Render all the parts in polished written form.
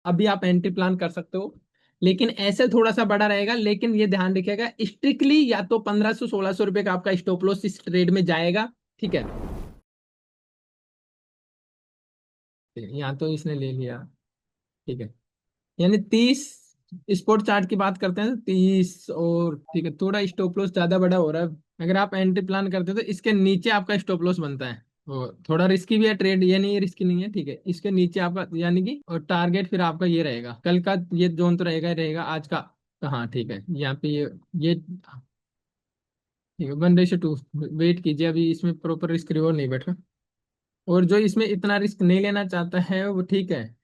अभी आप entry plan कर सकते हो। लेकिन ऐसे थोड़ा सा बड़ा रहेगा, लेकिन ये ध्यान रखिएगा स्ट्रिक्टली या तो 1500-1600 रुपए का आपका स्टॉप लॉस इस ट्रेड में जाएगा। ठीक है, यहाँ तो इसने ले लिया। ठीक है, यानी 30 स्पॉट चार्ट की बात करते हैं तो 30, और ठीक है थोड़ा स्टॉप लॉस ज्यादा बड़ा हो रहा है। अगर आप एंट्री प्लान करते हो तो इसके नीचे आपका स्टॉप लॉस बनता है, और थोड़ा रिस्की भी है ट्रेड, ये नहीं रिस्की नहीं है। ठीक है, इसके नीचे आपका यानी कि और टारगेट फिर आपका ये रहेगा, कल का ये जोन तो रहेगा ही रहेगा, आज का। हाँ ठीक है, यहाँ पे ये ठीक है 1:2। वेट कीजिए, अभी इसमें प्रॉपर रिस्क रिवॉर्ड नहीं बैठा। और जो इसमें इतना रिस्क नहीं लेना चाहता है वो ठीक है,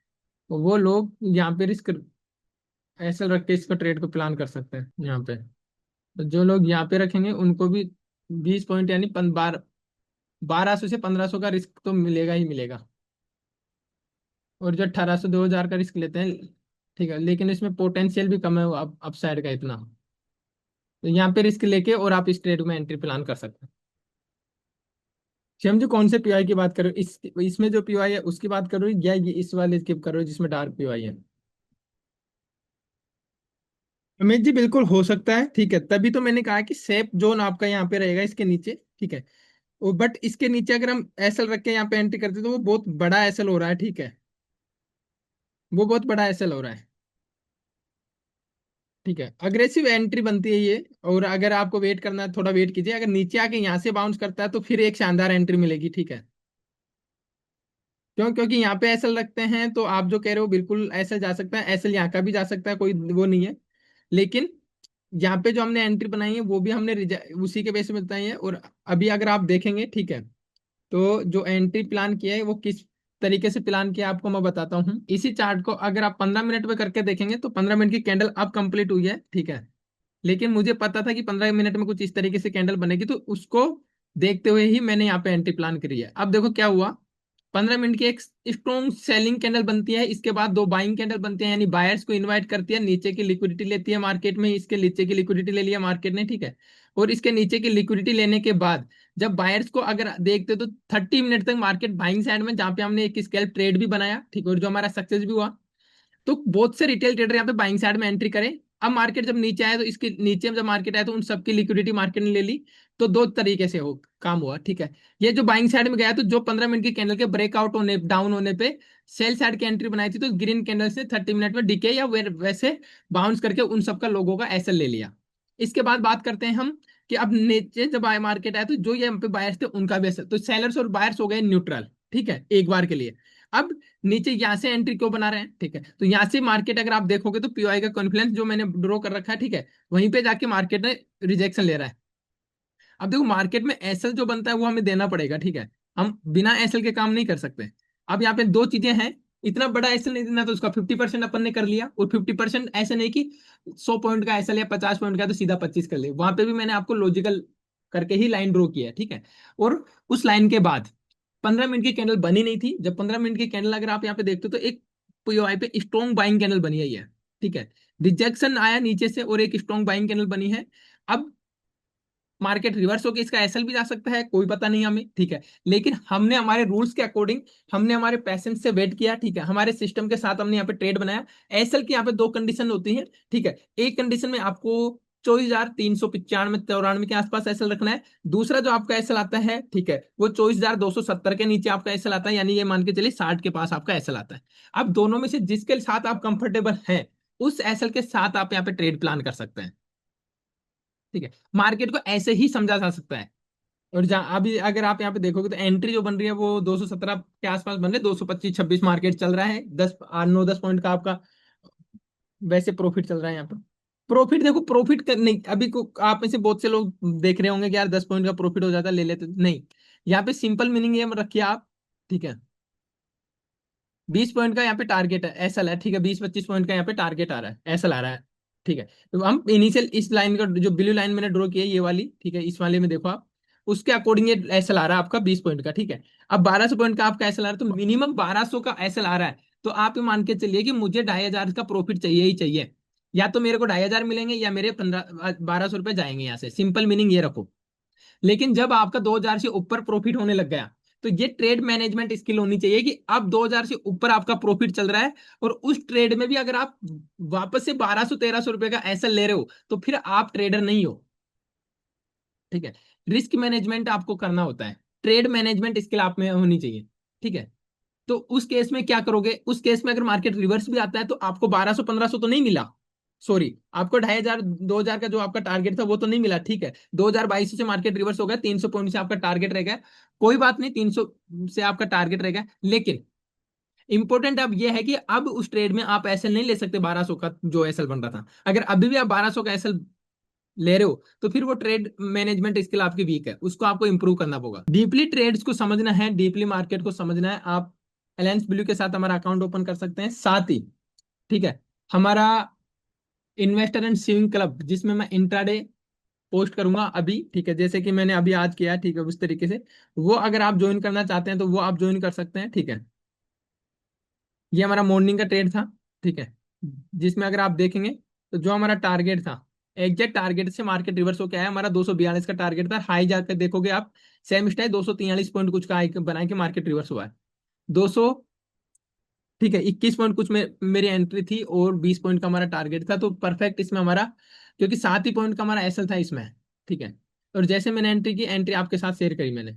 वो लोग यहाँ पे रिस्क ऐसे रख के इसका ट्रेड को प्लान कर सकते हैं यहाँ पे। तो जो लोग यहाँ पे रखेंगे उनको भी 20 पॉइंट यानी 1200 से 1500 का रिस्क तो मिलेगा ही मिलेगा। और जो 1800-2000 का रिस्क लेते हैं, ठीक है, लेकिन इसमें पोटेंशियल भी कम है अपसाइड का इतना। तो यहाँ पे रिस्क लेके और आप इस ट्रेड में एंट्री प्लान कर सकते हैं। समझो कौन से पीआई की बात करो, इसमें जो पीआई है उसकी बात करो, या ये इस वाले की करो जिसमें डार्क पीआई है। अमित जी बिल्कुल हो सकता है, ठीक है, तभी तो मैंने कहा कि सेफ जोन आपका यहाँ पे रहेगा इसके नीचे। ठीक है, वो बट इसके नीचे अगर हम एसएल रख के यहाँ पे एंट्री करते हैं तो वो बहुत बड़ा एसएल हो रहा है। ठीक है, वो बहुत बड़ा एसएल हो रहा है। ठीक है, अग्रेसिव एंट्री बनती है ये। और अगर आपको वेट करना है थोड़ा वेट कीजिए, अगर नीचे आके यहाँ से बाउंस करता है तो फिर एक शानदार एंट्री मिलेगी। ठीक है, क्यों? क्योंकि यहाँ पे एसएल रखते हैं तो आप जो कह रहे हो बिल्कुल एसएल जा सकता है, एसएल यहाँ का भी जा सकता है, कोई वो नहीं है। लेकिन यहाँ पे जो हमने एंट्री बनाई है वो भी हमने उसी के बेस में बताई है। और अभी अगर आप देखेंगे, ठीक है, तो जो एंट्री प्लान किया है वो किस तरीके से प्लान किया है आपको मैं बताता हूँ। इसी चार्ट को अगर आप 15 मिनट में करके देखेंगे तो 15 मिनट की कैंडल अब कंप्लीट हुई है। ठीक है, लेकिन मुझे पता था कि 15 मिनट में कुछ इस तरीके से कैंडल बनेगी, तो उसको देखते हुए ही मैंने यहाँ पे एंट्री प्लान करी है। अब देखो क्या हुआ, 15 मिनट की एक स्ट्रॉन्ग सेलिंग कैंडल बनती है, इसके बाद दो बाइंग कैंडल बनती है, यानी बायर्स को इनवाइट करती है, नीचे की लिक्विडिटी लेती है मार्केट में, इसके नीचे की लिक्विडिटी ले लिया मार्केट ने। ठीक है, और इसके नीचे की लिक्विडिटी लेने के बाद जब बायर्स को अगर देखते तो 30 मिनट तक मार्केट बाइंग साइड में, जहां पे हमने एक स्कैल्प ट्रेड भी बनाया, ठीक है, और जो हमारा सक्सेस भी हुआ। तो बहुत से रिटेल ट्रेडर यहाँ पे बाइंग साइड में एंट्री करें। अब मार्केट जब नीचे आया तो इसके नीचे जब मार्केट आया तो उन सबकी लिक्विडिटी मार्केट ने ले ली। तो दो तरीके से हो काम हुआ। ठीक है, ये जो बाइंग साइड में गया तो जो 15 मिनट की कैंडल के ब्रेकआउट होने डाउन होने पे सेल साइड की एंट्री बनाई थी, तो ग्रीन कैंडल से 30 मिनट में डीके या वैसे बाउंस करके उन सबका लोगों का एसएल ले लिया। इसके बाद बात करते हैं हम कि अब नीचे जब आए मार्केट आया तो जो ये पे बायर्स थे उनका भी एसएल, तो सेलर्स और बायर्स हो गए न्यूट्रल। ठीक है, एक बार के लिए। अब नीचे यहाँ से एंट्री क्यों बना रहे हैं? ठीक है, तो यहाँ से मार्केट अगर आप देखोगे तो पीओआई का कॉन्फिडेंस जो मैंने ड्रॉ कर रखा है, ठीक है, वहीं पे जाके मार्केट ने रिजेक्शन ले रहा है। अब देखो मार्केट में एसएल जो बनता है वो हमें देना पड़ेगा। ठीक है, हम बिना एसएल के काम नहीं कर सकते। अब यहाँ पे दो चीजें हैं, इतना बड़ा एसएल नहीं देना तो उसका 50% अपन ने कर लिया, और 50% ऐसे नहीं कि 100 पॉइंट का एसएल या 50 पॉइंट का तो सीधा 25 कर ले, वहां पे भी मैंने आपको लॉजिकल करके ही लाइन ड्रॉ किया है। ठीक है, और उस लाइन के बाद 15 मिनट की कैंडल बनी नहीं थी, जब 15 मिनट की कैंडल अगर आप यहाँ पे देखते हो तो एक पीओआई पे स्ट्रॉन्ग बाइंग कैंडल बनी है। ठीक है, रिजेक्शन आया नीचे से और एक स्ट्रॉन्ग बाइंग कैंडल बनी है। अब मार्केट रिवर्स होकर इसका एसएल भी जा सकता है, कोई पता नहीं हमें। ठीक है, लेकिन हमने हमारे रूल्स के अकॉर्डिंग, हमने हमारे पैसेंस से वेट किया। ठीक है, हमारे सिस्टम के साथ हमने यहाँ पे ट्रेड बनाया। एसएल की यहाँ पे दो कंडीशन होती है। ठीक है, एक कंडीशन में आपको 24,395-94 के आसपास एसएल रखना है। दूसरा जो आपका एसएल आता है, ठीक है, वो 24,270 के नीचे आपका एसएल आता है, यानी ये मान के चलिए 60 के पास आपका एसएल आता है। अब दोनों में से जिसके साथ आप कंफर्टेबल हैं उस एसएल के साथ आप यहाँ पे ट्रेड प्लान कर सकते हैं। ठीक है, मार्केट को ऐसे ही समझा जा सकता है। और जहाँ अभी अगर आप यहाँ पे देखोगे तो एंट्री जो बन रही है वो 217 के आसपास बन रही है, 225-26 मार्केट चल रहा है, 9-10 पॉइंट का आपका वैसे प्रॉफिट चल रहा है यहाँ पर। प्रॉफिट देखो, प्रॉफिट नहीं, अभी को आप में से बहुत से लोग देख रहे होंगे कि यार 10 पॉइंट का प्रॉफिट हो जाता ले लेते, नहीं। यहाँ पे सिंपल मीनिंग ये रखिए आप। ठीक है, 20 पॉइंट का यहाँ पे टारगेट है, ऐसा है। ठीक है, 20-25 पॉइंट का यहाँ पे टारगेट आ रहा है, ऐसा ला रहा है। ठीक है, तो हम इनिशियल इस लाइन का जो ब्लू लाइन मैंने ड्रॉ किया है ये वाली, ठीक है, इस वाले में देखो आप, उसके अकॉर्डिंग ये ऐसा ला रहा है आपका 20 पॉइंट का। ठीक है, अब 1200 पॉइंट का आपका ऐसा ला रहा है, तो मिनिमम 1200 का ऐसा ला रहा है। तो आप ये मान के चलिए कि मुझे 2,500 का प्रॉफिट चाहिए ही चाहिए। या तो मेरे को 2,500 मिलेंगे या मेरे 1200 रुपए जाएंगे यहाँ से, सिंपल मीनिंग ये रखो। लेकिन जब आपका 2,000 से ऊपर प्रॉफिट होने लग गया तो ये ट्रेड मैनेजमेंट स्किल होनी चाहिए कि अब 2000 से ऊपर आपका प्रॉफिट चल रहा है, और उस ट्रेड में भी अगर आप वापस से 1200-1300 रुपए का एसएल ले रहे हो तो फिर आप ट्रेडर नहीं हो। ठीक है, रिस्क मैनेजमेंट आपको करना होता है, ट्रेड मैनेजमेंट स्किल आप में होनी चाहिए। ठीक है, तो उस केस में क्या करोगे, उस केस में अगर मार्केट रिवर्स भी आता है तो आपको 1200-1500 तो नहीं मिला, सॉरी, आपको 2500-2000 का जो आपका टारगेट था वो तो नहीं मिला। ठीक है, 2022 से मार्केट रिवर्स हो गया, 300 पॉइंट से आपका टारगेट रह गया, कोई बात नहीं, 300 से आपका टारगेट रह गया, लेकिन इंपॉर्टेंट अब ये है कि अब उस ट्रेड में आप एसएल नहीं ले सकते 1200 का जो एसएल बन रहा था। अगर अभी भी आप 1200 का एसएल ले रहे हो तो फिर वो ट्रेड मैनेजमेंट स्किल आपकी वीक है, उसको आपको इंप्रूव करना होगा। डीपली ट्रेड्स को समझना है, डीपली मार्केट को समझना है, आप अलायंस ब्लू के साथ हमारा अकाउंट ओपन कर सकते हैं। साथ ही ठीक है, हमारा इन्वेस्टर एंड सेविंग क्लब जिसमें मैं इंट्राडे पोस्ट करूंगा अभी, ठीक है, जैसे कि मैंने अभी आज किया, ठीक है, उस तरीके से वो अगर आप ज्वाइन करना चाहते हैं तो वो आप ज्वाइन कर सकते हैं। ठीक है, ये हमारा मॉर्निंग का ट्रेड था। ठीक है, जिसमें अगर आप देखेंगे तो जो हमारा टारगेट था, एग्जैक्ट टारगेट से मार्केट रिवर्स होकर आया, हमारा 242 का टारगेट था, हाई जाकर देखोगे आप सेम स्टाइल 243 पॉइंट कुछ का हाई बना के मार्केट रिवर्स हुआ है 200। ठीक है, 21 पॉइंट कुछ में मेरी एंट्री थी और 20 पॉइंट का हमारा टारगेट था, तो परफेक्ट इसमें हमारा, क्योंकि 7 ही पॉइंट का हमारा एसएल था इसमें। ठीक है, और जैसे मैंने एंट्री की, एंट्री आपके साथ शेयर करी मैंने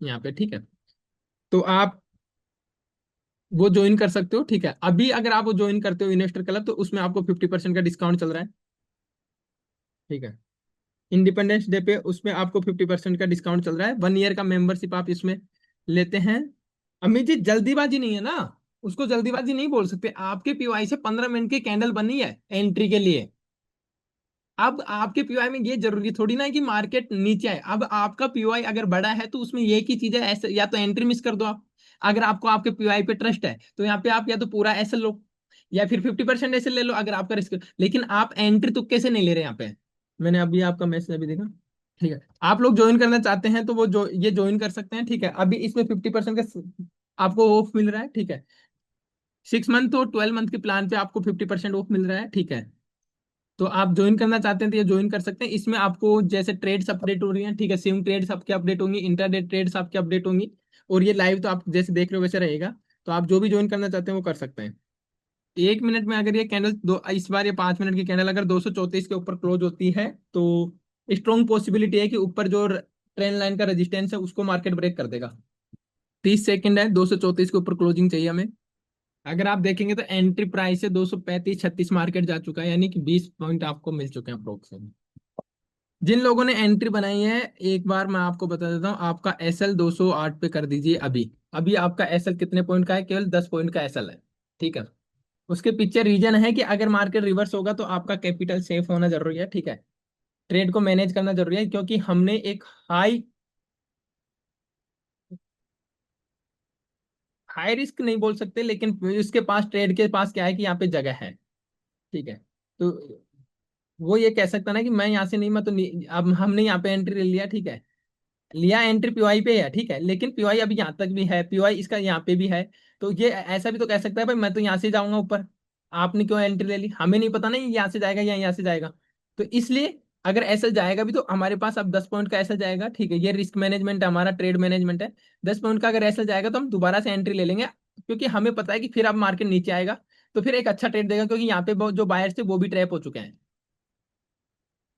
यहाँ पे। ठीक है, तो आप वो ज्वाइन कर सकते हो। ठीक है, अभी अगर आप वो ज्वाइन करते हो इन्वेस्टर क्लब तो उसमें आपको 50% का डिस्काउंट चल रहा है। ठीक है, इंडिपेंडेंस डे पे उसमें आपको 50% का डिस्काउंट चल रहा है, 1 ईयर का मेंबरशिप आप इसमें लेते हैं। अमित जी जल्दीबाजी नहीं है ना, उसको जल्दीबाजी नहीं बोल सकते, आपके पीवाई से 15 मिनट की कैंडल बनी है एंट्री के लिए। अब आपके पीवाई में ये जरूरी थोड़ी ना है कि मार्केट नीचे आए, अब आपका पीवाई अगर बड़ा है तो उसमें ये की चीज है, ऐसे या तो एंट्री मिस कर दो आप, अगर आपको आपके पीवाई पे ट्रस्ट है तो यहाँ पे आप या तो पूरा ऐसे लो या फिर 50% ऐसे ले लो अगर आपका रिस्क, लेकिन आप एंट्री तुक्के से नहीं ले रहे यहाँ पे। मैंने अभी आपका मैसेज अभी देखा। ठीक है, आप लोग ज्वाइन करना चाहते हैं तो वो जो ये ज्वाइन कर सकते हैं। ठीक है, अभी इसमें 50% का आपको ऑफ मिल रहा है। ठीक है, 6 मंथ और 12 मंथ के प्लान पे आपको 50% ऑफ मिल रहा है। ठीक है, तो आप ज्वाइन करना चाहते हैं तो ये ज्वाइन कर सकते हैं। इसमें आपको जैसे ट्रेड्स अपडेट हो रही हैं, ठीक है, स्विंग ट्रेड्स आपके अपडेट होंगी, इंटरडे ट्रेड्स आपके अपडेट होंगी, और ये लाइव तो आप जैसे देख रहे हो वैसे रहेगा। तो आप जो भी ज्वाइन करना चाहते हैं वो कर सकते हैं। 1 मिनट में अगर ये कैंडल दो, इस बार ये 5 मिनट की कैंडल अगर 234 के ऊपर क्लोज होती है तो स्ट्रॉन्ग पॉसिबिलिटी है कि ऊपर जो ट्रेंड लाइन का रेजिस्टेंस है उसको मार्केट ब्रेक कर देगा। 30 सेकंड है, 234 के ऊपर क्लोजिंग चाहिए हमें। अगर आप देखेंगे तो एंट्री प्राइस से 235-36 मार्केट जा चुका है, यानी कि 20 पॉइंट आपको मिल चुके हैं अप्रोक्सीमेटली। जिन लोगों ने एंट्री बनाई है, एक बार मैं आपको बता देता हूँ, आपका एसएल 208 पे कर दीजिए अभी। अभी आपका एसएल कितने पॉइंट का है, केवल 10 पॉइंट का एसएल है। ठीक है, उसके पीछे रीजन है कि अगर मार्केट रिवर्स होगा तो आपका कैपिटल सेफ होना जरूरी है। ठीक है, ट्रेड को मैनेज करना जरूरी है, क्योंकि हमने एक हाई हाई रिस्क नहीं बोल सकते, लेकिन उसके पास, ट्रेड के पास क्या है कि यहाँ पे जगह है। ठीक है, तो वो ये कह सकता ना कि मैं यहाँ से नहीं, मैं तो नहीं, अब हमने यहाँ पे एंट्री ले लिया। ठीक है, लिया एंट्री पीवाई पे है। ठीक है, लेकिन पीवाई अभी यहाँ तक भी है, पीवाई इसका यहाँ पे भी है, तो ये ऐसा भी तो कह सकता है भाई मैं तो यहाँ से जाऊंगा ऊपर, आपने क्यों एंट्री ले ली, हमें नहीं पता ना ये यहाँ से जाएगा या यहाँ से जाएगा। तो इसलिए अगर ऐसा जाएगा भी तो हमारे पास अब 10 पॉइंट का ऐसा जाएगा। ठीक है, ये रिस्क मैनेजमेंट है हमारा, ट्रेड मैनेजमेंट है। 10 पॉइंट का अगर ऐसा जाएगा तो हम दोबारा से एंट्री ले लेंगे, क्योंकि हमें पता है कि फिर अब मार्केट नीचे आएगा तो फिर एक अच्छा ट्रेड देगा, क्योंकि यहाँ पे जो बायर्स थे वो भी ट्रैप हो चुके हैं।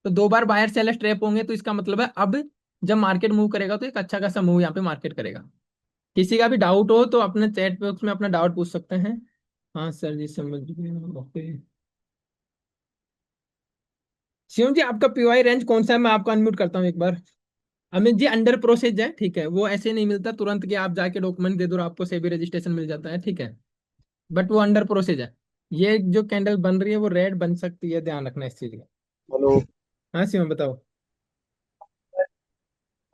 तो 2 बार बायर सेलर ट्रैप होंगे तो इसका मतलब है अब जब मार्केट मूव करेगा तो एक अच्छा खासा मूव यहाँ पे मार्केट करेगा। किसी का भी डाउट हो तो अपने चैट बॉक्स में अपना डाउट पूछ सकते हैं। हाँ सर जी समझ गए, ओके। शिवम जी आपका पीवाई रेंज कौन सा है, मैं आपको अनम्यूट करता हूँ एक बार। अमित जी अंडर प्रोसेस है। ठीक है, वो ऐसे नहीं मिलता तुरंत कि आप जाके डॉक्यूमेंट दे दो और आपको सेबी रजिस्ट्रेशन मिल जाता है। ठीक है, बट वो अंडर प्रोसेस है। ये जो कैंडल बन रही है वो रेड बन सकती है, ध्यान रखना इस चीज का। हेलो। हाँ शिवम बताओ।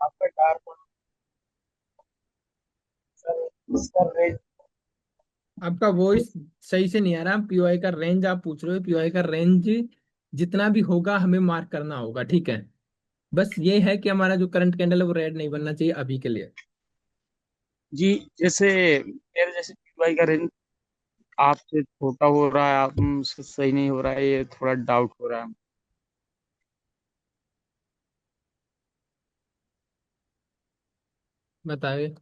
आपका डार्क सर, इसका रेट। आपका वॉइस सही से नहीं आ रहा, पीओआई का रेंज आप पूछ रहे हो, पीओआई का रेंज जितना भी होगा हमें मार्क करना होगा। ठीक है, बस ये है कि हमारा जो करंट कैंडल है वो रेड नहीं बनना चाहिए अभी के लिए। जी, जैसे मेरे जैसे पीवाई का रेंज आपसे छोटा हो रहा है, आप मुझसे सही नहीं हो रहा है, ये थोड़ा डाउट हो रहा है। बताइए।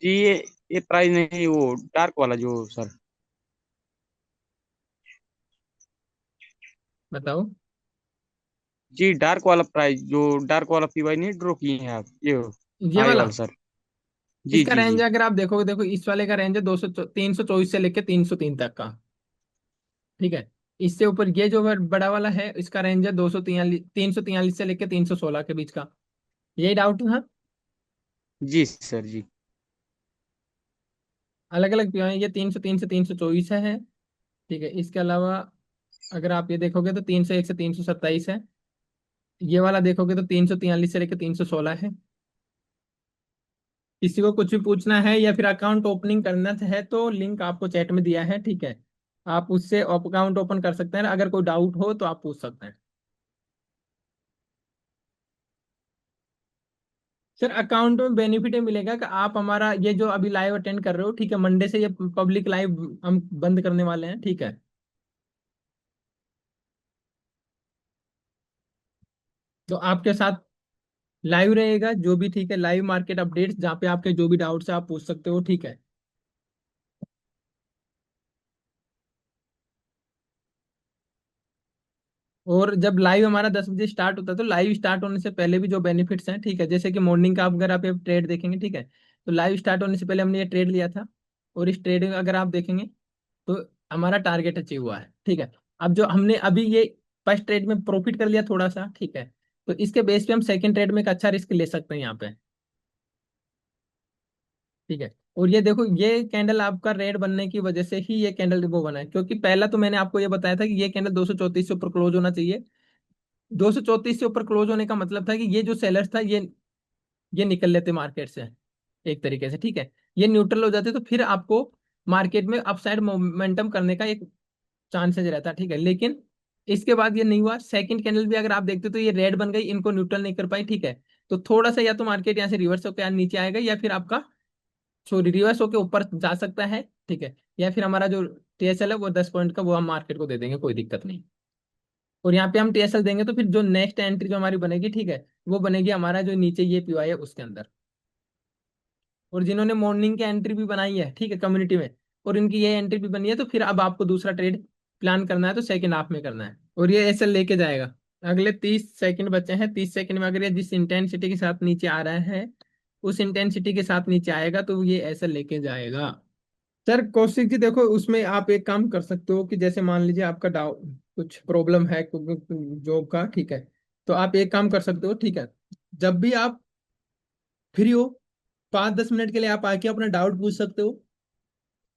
जी ये प्राइस नहीं, वो डार्क वाला जो सर। बताओ। जी डार्क वाला प्राइस, जो डार्क वाला पीवाई नहीं ड्रॉ किए हैं आप, ये ये हाई वाला, वाला सर। जी इसका जी रेंज जी। अगर आप देखोगे, देखो इस वाले का रेंज है 324 से लेके 303 तक का। ठीक है। इससे ऊपर ये जो बड़ा वाला है, इसका रेंज है 343 से लेके 316 के बीच का। यही डाउट था। जी सर जी। अलग अलग क्यों है, ये 303 से 324 है। ठीक है। इसके अलावा अगर आप ये देखोगे तो 301 से 327 है। ये वाला देखोगे तो 343 से लेकर 316 है। किसी को कुछ भी पूछना है या फिर अकाउंट ओपनिंग करना है तो लिंक आपको चैट में दिया है, ठीक है। आप उससे अकाउंट ओपन कर सकते हैं, अगर कोई डाउट हो तो आप पूछ सकते हैं। सर अकाउंट में बेनिफिट ये मिलेगा कि आप हमारा ये जो अभी लाइव अटेंड कर रहे हो, ठीक है, मंडे से ये पब्लिक लाइव हम बंद करने वाले हैं, ठीक है। तो आपके साथ लाइव रहेगा जो भी, ठीक है, लाइव मार्केट अपडेट्स, जहाँ पे आपके जो भी डाउट्स है आप पूछ सकते हो, ठीक है। और जब लाइव हमारा 10 बजे स्टार्ट होता है तो लाइव स्टार्ट होने से पहले भी जो बेनिफिट्स हैं, ठीक है, जैसे कि मॉर्निंग का अगर आप ये ट्रेड देखेंगे, ठीक है, तो लाइव स्टार्ट होने से पहले हमने ये ट्रेड लिया था। और इस ट्रेड में अगर आप देखेंगे तो हमारा टारगेट अचीव हुआ है, ठीक है। अब जो हमने अभी ये फर्स्ट ट्रेड में प्रॉफिट कर लिया थोड़ा सा, ठीक है, तो इसके बेस पे हम सेकंड ट्रेड में एक अच्छा रिस्क ले सकते हैं यहाँ पे। ठीक है। और ये देखो, ये कैंडल आपका रेड बनने की वजह से ही ये कैंडल वो बना है, क्योंकि पहला तो मैंने आपको ये बताया था कि ये कैंडल 234 से ऊपर क्लोज होना चाहिए। 234 से ऊपर क्लोज होने का मतलब था कि ये जो सेलर्स था ये निकल लेते मार्केट से एक तरीके से, ठीक है। ये न्यूट्रल हो जाते तो फिर आपको मार्केट में अपसाइड मोमेंटम करने का एक चांसेस रहता, ठीक है। लेकिन इसके बाद ये नहीं हुआ। सेकंड कैंडल भी अगर आप देखते हो तो ये रेड बन गई, इनको न्यूट्रल नहीं कर पाई, ठीक है। तो थोड़ा सा या तो मार्केट यहाँ से रिवर्स होकर नीचे आएगा, या फिर आपका सॉरी रिवर्स होकर ऊपर जा सकता है, ठीक है। या फिर हमारा जो टीएसएल है वो 10 पॉइंट का, वो हम मार्केट को दे देंगे, कोई दिक्कत नहीं। और यहाँ पे हम टीएसएल देंगे तो फिर जो नेक्स्ट एंट्री जो हमारी बनेगी, ठीक है, वो बनेगी हमारा जो नीचे ये पीवाई है उसके अंदर। और जिन्होंने मॉर्निंग की एंट्री भी बनाई है, ठीक है, कम्युनिटी में, और इनकी ये एंट्री भी बनी है, तो फिर अब आपको दूसरा ट्रेड प्लान करना है तो सेकंड हाफ में करना है, और ये ऐसे लेके जाएगा। अगले 30 सेकंड बचे हैं, 30 सेकंड में अगर ये जिस इंटेंसिटी के साथ नीचे आ रहा है उस इंटेंसिटी के साथ नीचे आएगा तो ये ऐसे लेके जाएगा। सर कौशिक जी देखो, उसमें आप एक काम कर सकते हो कि जैसे मान लीजिए आपका डाउट कुछ प्रॉब्लम है जॉब का, ठीक है, तो आप एक काम कर सकते हो, ठीक है, जब भी आप फ्री हो 5-10 मिनट के लिए आप आके अपना डाउट पूछ सकते हो,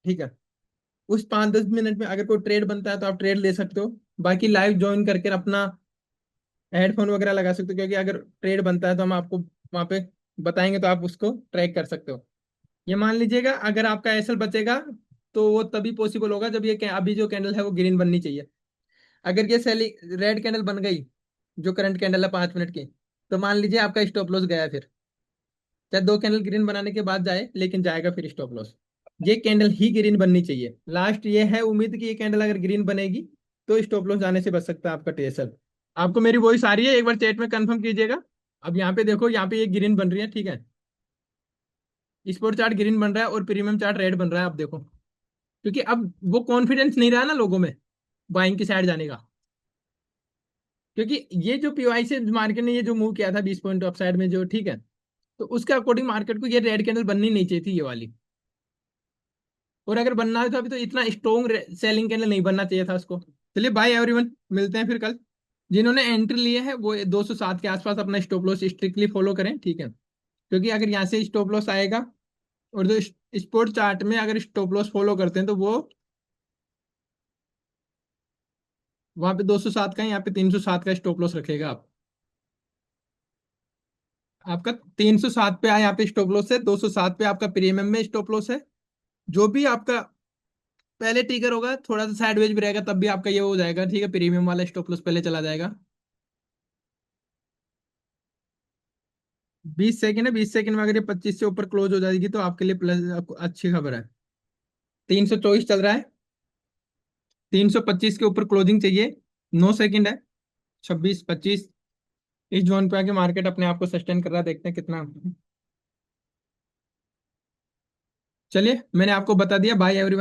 ठीक है। उस 5-10 मिनट में अगर कोई ट्रेड बनता है तो आप ट्रेड ले सकते हो। बाकी लाइव ज्वाइन करके अपना हेडफोन वगैरह लगा सकते हो, क्योंकि अगर ट्रेड बनता है तो हम आपको वहां पे बताएंगे तो आप उसको ट्रैक कर सकते हो। ये मान लीजिएगा अगर आपका एसएल बचेगा तो वो तभी पॉसिबल होगा जब अभी जो कैंडल है वो ग्रीन बननी चाहिए। अगर ये सेली रेड कैंडल बन गई, जो करंट कैंडल है 5 मिनट की, तो मान लीजिए आपका स्टॉप लॉस गया फिर। चाहे दो कैंडल ग्रीन बनाने के बाद जाए, लेकिन जाएगा फिर स्टॉप लॉस। ये कैंडल ही ग्रीन बननी चाहिए। लास्ट ये है उम्मीद कि ये कैंडल अगर ग्रीन बनेगी तो स्टॉप लॉस जाने से बच सकता है आपका टीएसएल। आपको मेरी वॉइस आ रही है? एक बार चैट में कंफर्म कीजिएगा। अब यहाँ पे देखो, यहाँ पे ये ग्रीन बन रही है, ठीक है। स्पोर्ट चार्ट ग्रीन बन रहा है और प्रीमियम चार्ट रेड बन रहा है, आप देखो। क्योंकि अब वो कॉन्फिडेंस नहीं रहा ना लोगों में बाइंग की साइड जाने का। क्योंकि ये जो पीवाई से मार्केट ने ये जो मूव किया था 20 पॉइंट अप साइड में जो, ठीक है, तो उसके अकॉर्डिंग मार्केट को ये रेड कैंडल बननी नहीं चाहिए थी, ये वाली। और अगर बनना है तो अभी तो इतना स्ट्रॉन्ग सेलिंग कैंडल नहीं बनना चाहिए था उसको। चलिए बाय एवरीवन, मिलते हैं फिर कल। जिन्होंने एंट्री लिए है वो 207 के आसपास अपना स्टॉप लॉस स्ट्रिक्टली फॉलो करें, ठीक है। क्योंकि अगर यहाँ से स्टॉप लॉस आएगा, और जो स्पोर्ट चार्ट में अगर स्टॉप लॉस फॉलो करते हैं तो वो वहां पे 207 का है, यहाँ पे 307 का स्टॉप लॉस रखेगा आप। आपका 307 पे आया यहाँ पे स्टॉप लॉस है, 207 पे आपका प्रीमियम में स्टॉप लॉस है। जो भी आपका पहले टिकर होगा थोड़ा सा साइडवेज भी रहेगा तब भी आपका ये हो जाएगा, ठीक है, प्रीमियम वाला स्टॉप लॉस पहले चला जाएगा। 20 सेकंड है, 20 सेकंड में अगर ये 25 से ऊपर क्लोज हो जाएगी तो आपके लिए प्लस अच्छी खबर है। 324 चल रहा है, 325 के ऊपर क्लोजिंग चाहिए। 9 सेकंड है, 26-25, इस जोन पे आके मार्केट अपने आप को सस्टेन कर रहा है, देखते हैं कितना। चलिए, मैंने आपको बता दिया। Bye everyone.